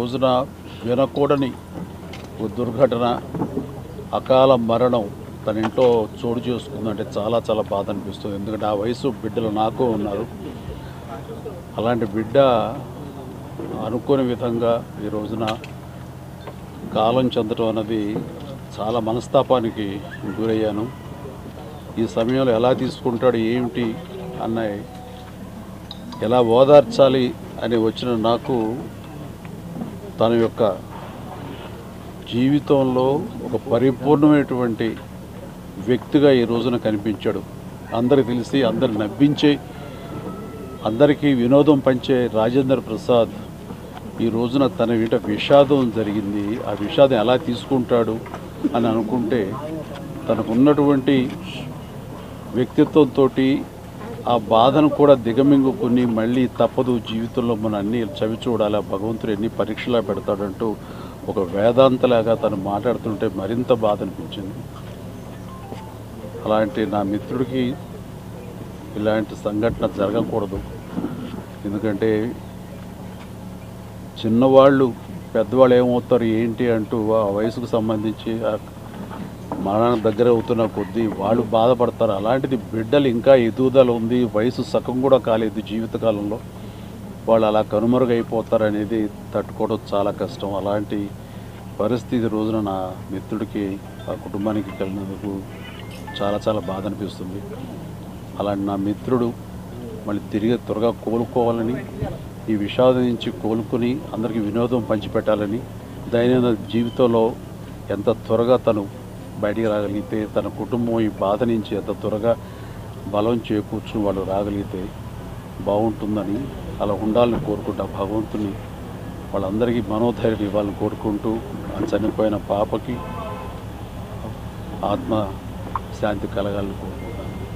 రోజున వినకూడని ఒక దుర్ఘటన, అకాల మరణం తన ఇంట్లో చోటు చేసుకుందంటే చాలా చాలా బాధ అనిపిస్తుంది. ఎందుకంటే ఆ వయసు బిడ్డలు నాకు ఉన్నారు. అలాంటి బిడ్డ అనుకోని విధంగా ఈ రోజున కాలం చెందడం అన్నది చాలా మనస్తాపానికి గురయ్యాను. ఈ సమయంలో ఎలా తీసుకుంటాడు, ఏమిటి అన్న, ఎలా ఓదార్చాలి అని వచ్చిన నాకు తన యొక్క జీవితంలో ఒక పరిపూర్ణమైనటువంటి వ్యక్తిగా ఈ రోజున కనిపించాడు. అందరికి తెలిసి అందరు నవ్వించే, అందరికీ వినోదం పంచే రాజేంద్ర ప్రసాద్ ఈ రోజున తన వెంట విషాదం జరిగింది. ఆ విషాదం ఎలా తీసుకుంటాడు అని అనుకుంటే తనకున్నటువంటి వ్యక్తిత్వంతో ఆ బాధను కూడా దిగమింగుకొని మళ్ళీ తప్పదు జీవితంలో మనం అన్నీ చవి చూడాలి, భగవంతుడు ఎన్ని పరీక్షలా పెడతాడంటూ ఒక వేదాంతలాగా తను మాట్లాడుతుంటే మరింత బాధ అనిపించింది. అలాంటి నా మిత్రుడికి ఇలాంటి సంఘటన జరగకూడదు. ఎందుకంటే చిన్నవాళ్ళు పెద్దవాళ్ళు ఏమవుతారు ఏంటి అంటూ ఆ వయసుకు సంబంధించి మరణం దగ్గర అవుతున్న కొద్దీ వాళ్ళు బాధపడతారు. అలాంటిది బిడ్డలు ఇంకా ఎదుగుదల ఉంది, వయసు సగం కూడా కాలేదు జీవితకాలంలో, వాళ్ళు అలా కనుమరుగైపోతారనేది తట్టుకోవడం చాలా కష్టం. అలాంటి పరిస్థితి రోజున నా మిత్రుడికి, ఆ కుటుంబానికి కలిగినందుకు చాలా చాలా బాధ అనిపిస్తుంది. అలాంటి నా మిత్రుడు మళ్ళీ తిరిగి త్వరగా కోలుకోవాలని, ఈ విషాదం నుంచి కోలుకొని అందరికీ వినోదం పంచిపెట్టాలని, దైనందిన జీవితంలో ఎంత త్వరగా తను బయటికి రాగలిగితే, తన కుటుంబం ఈ బాధ నుంచి ఎంత త్వరగా బలం చేకూర్చుని వాళ్ళు రాగలిగితే బాగుంటుందని, అలా ఉండాలని కోరుకుంటా. భగవంతుని వాళ్ళందరికీ మనోధైర్యం ఇవ్వాలని కోరుకుంటూ, ఆ చనిపోయిన పాపకి ఆత్మ శాంతి కలగాలని కోరుకుంటున్నాను.